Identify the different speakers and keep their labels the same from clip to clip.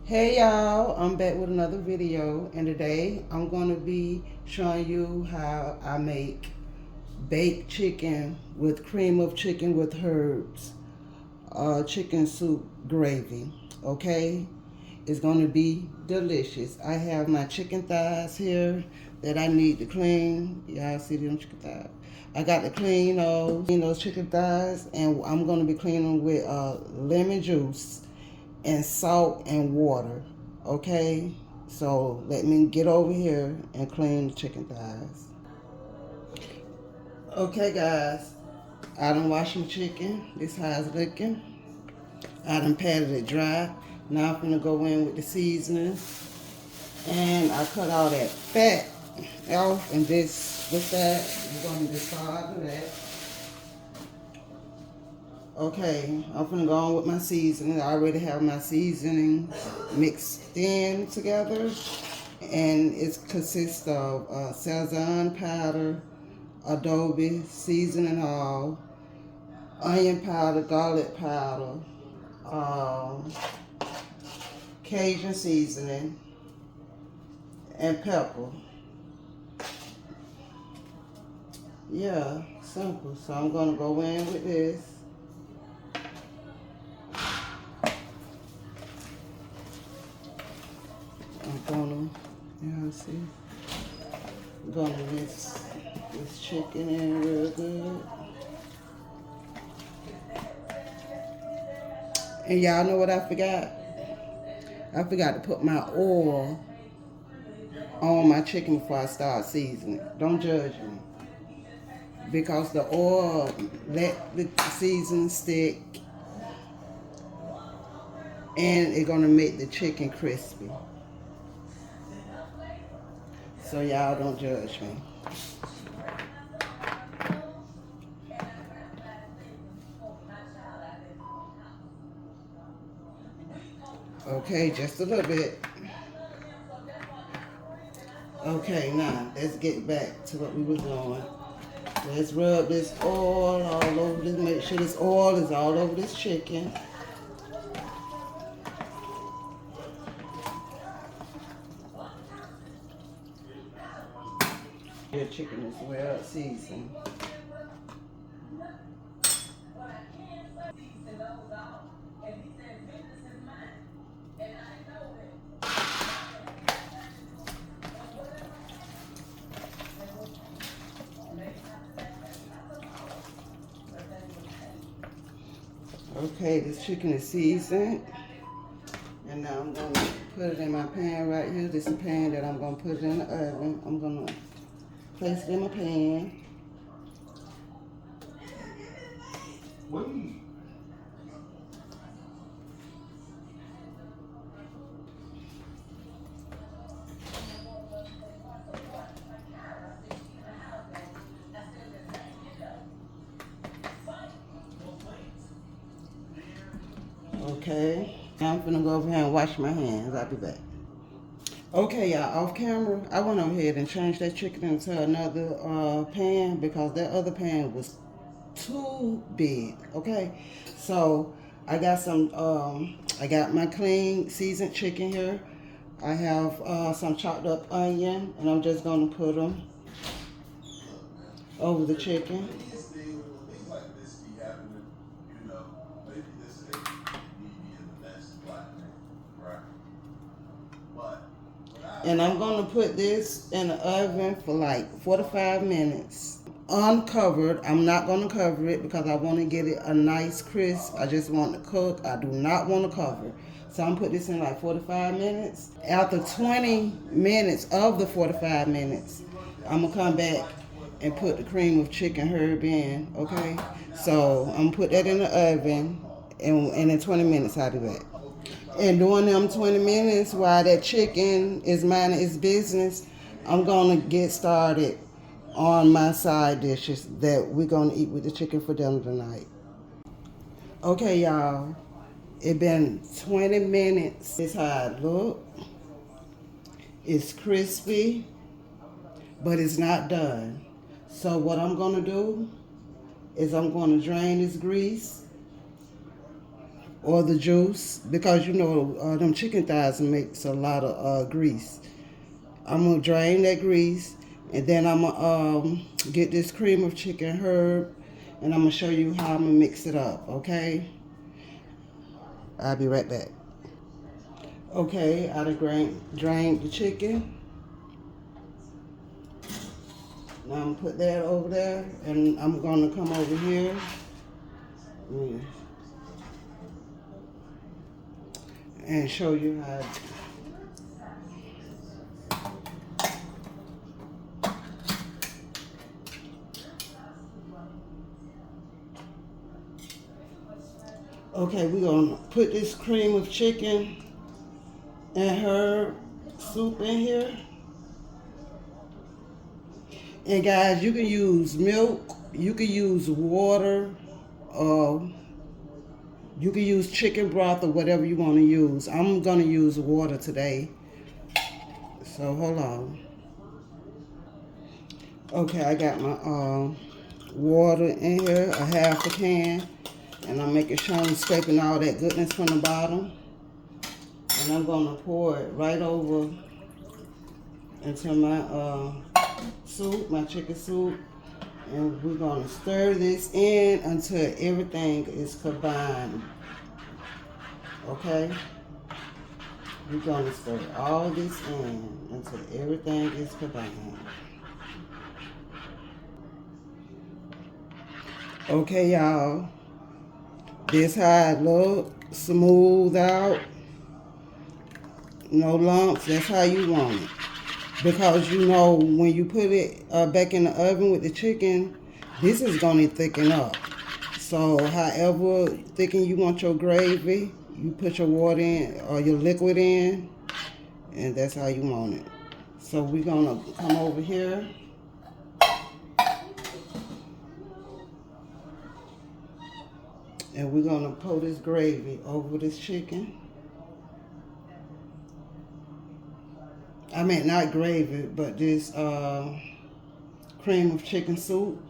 Speaker 1: Hey y'all, I'm back with another video, and today I'm going to be showing you how I make baked chicken with cream of chicken with herbs, chicken soup gravy. Okay, it's going to be delicious. I have my chicken thighs here that I need to clean. Y'all see them chicken thighs? I got to clean those chicken thighs, and I'm going to be cleaning with lemon juice and salt and water. Okay, so let me get over here and clean the chicken thighs. Okay guys, I done washed my chicken. This how it's looking. I done patted it dry. Now I'm gonna go in with the seasoning, and I cut all that fat off, and this with that we're gonna discard that. Okay, I'm gonna go on with my seasoning. I already have my seasoning mixed in together, and it consists of Sazon powder, adobe seasoning oil, onion powder, garlic powder, um, Cajun seasoning, and pepper. Yeah, simple. So I'm gonna go in with this. I'm gonna, see, I'm gonna mix this chicken in real good. And y'all know what I forgot? I forgot to put my oil on my chicken before I start seasoning. Don't judge me. Because the oil let the seasoning stick, and it's gonna make the chicken crispy. So y'all don't judge me. Okay, just a little bit. Okay, now let's get back to what we were doing. Let's rub this oil all over this. Make sure this oil is all over this chicken. Your chicken is well seasoned. Okay, this chicken is seasoned. And now I'm going to put it in my pan right here. This is a pan that I'm going to put it in the oven. I'm going to place it in my pan. Okay, now I'm gonna go over here and wash my hands. I'll be back. Okay, y'all, off camera, I went over ahead and changed that chicken into another pan because that other pan was too big. Okay, so I got I got my clean seasoned chicken here. I have some chopped up onion, and I'm just gonna put them over the chicken. And I'm going to put this in the oven for like 45 minutes. Uncovered. I'm not going to cover it because I want to get it a nice crisp. I just want to cook. I do not want to cover. So I'm going to put this in like 45 minutes. After 20 minutes of the 45 minutes, I'm going to come back and put the cream of chicken herb in, okay? So I'm going to put that in the oven, and in 20 minutes I'll be back. And during them 20 minutes, while that chicken is minding its business, I'm going to get started on my side dishes that we're going to eat with the chicken for dinner tonight. Okay, y'all. It's been 20 minutes. This is how it look. It's crispy, but it's not done. So what I'm going to do is I'm going to drain this grease or the juice, because you know them chicken thighs makes a lot of grease. I'm gonna drain that grease, and then I'm gonna get this cream of chicken herb, and I'm gonna show you how I'm gonna mix it up. Okay, I'll be right back. Okay, I done drained the chicken. Now I'm gonna put that over there, and I'm gonna come over here. And show you how. Okay, we're gonna put this cream of chicken and herb soup in here. And guys, you can use milk, you can use water, uh, you can use chicken broth or whatever you want to use. I'm gonna use water today. So hold on. Okay, I got my water in here, a half a can. And I'm making sure I'm scraping all that goodness from the bottom. And I'm gonna pour it right over into my soup, my chicken soup. And we're gonna stir this in until everything is combined. Okay? We're gonna stir all this in until everything is combined. Okay, y'all. This how it look, smooth out, no lumps. That's how you want it. Because you know when you put it back in the oven with the chicken, this is gonna thicken up. So however thicken you want your gravy, you put your water in or your liquid in, and that's how you want it. So we're gonna come over here. And we're gonna pour this gravy over this chicken. I mean, not gravy, but this cream of chicken soup.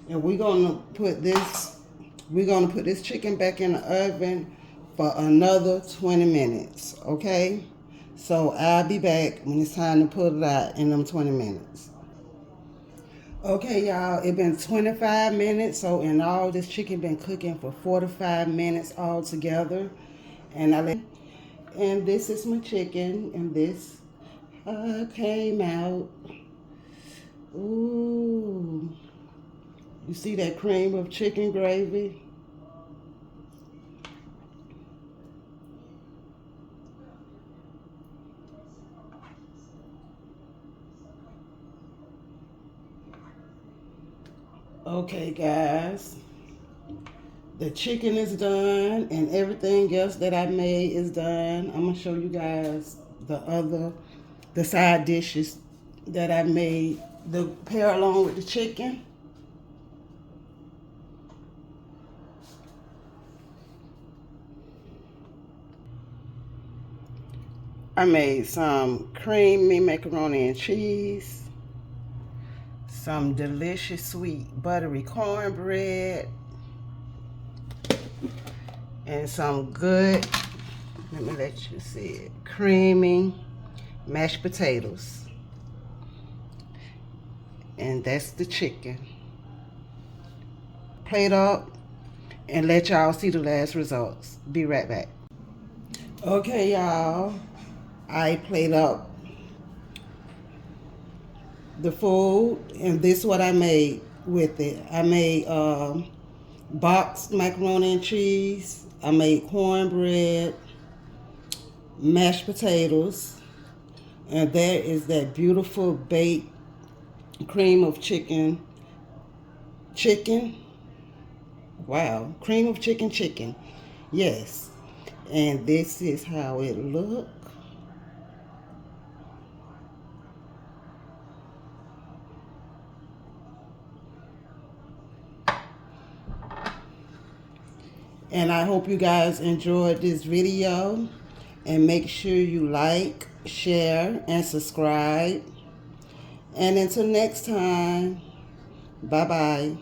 Speaker 1: And we're gonna put this chicken back in the oven for another 20 minutes, okay? So I'll be back when it's time to put it out in them 20 minutes. Okay, y'all, it been 25 minutes, so in all this chicken been cooking for 45 minutes all together. And this is my chicken, and this came out. Ooh. You see that cream of chicken gravy? Okay, guys. The chicken is done and everything else that I made is done. I'm going to show you guys the side dishes that I made to pair along with the chicken. I made some creamy macaroni and cheese, some delicious sweet buttery cornbread, and some good, let me let you see it, creamy mashed potatoes. And that's the chicken. Plate up and let y'all see the last results. Be right back. Okay, y'all. I plate up the food, and this is what I made with it. I made boxed macaroni and cheese. I made cornbread, mashed potatoes, and there is that beautiful baked cream of chicken. Wow, cream of chicken. Yes. And this is how it look. And I hope you guys enjoyed this video. And make sure you like, share, and subscribe. And until next time, bye-bye.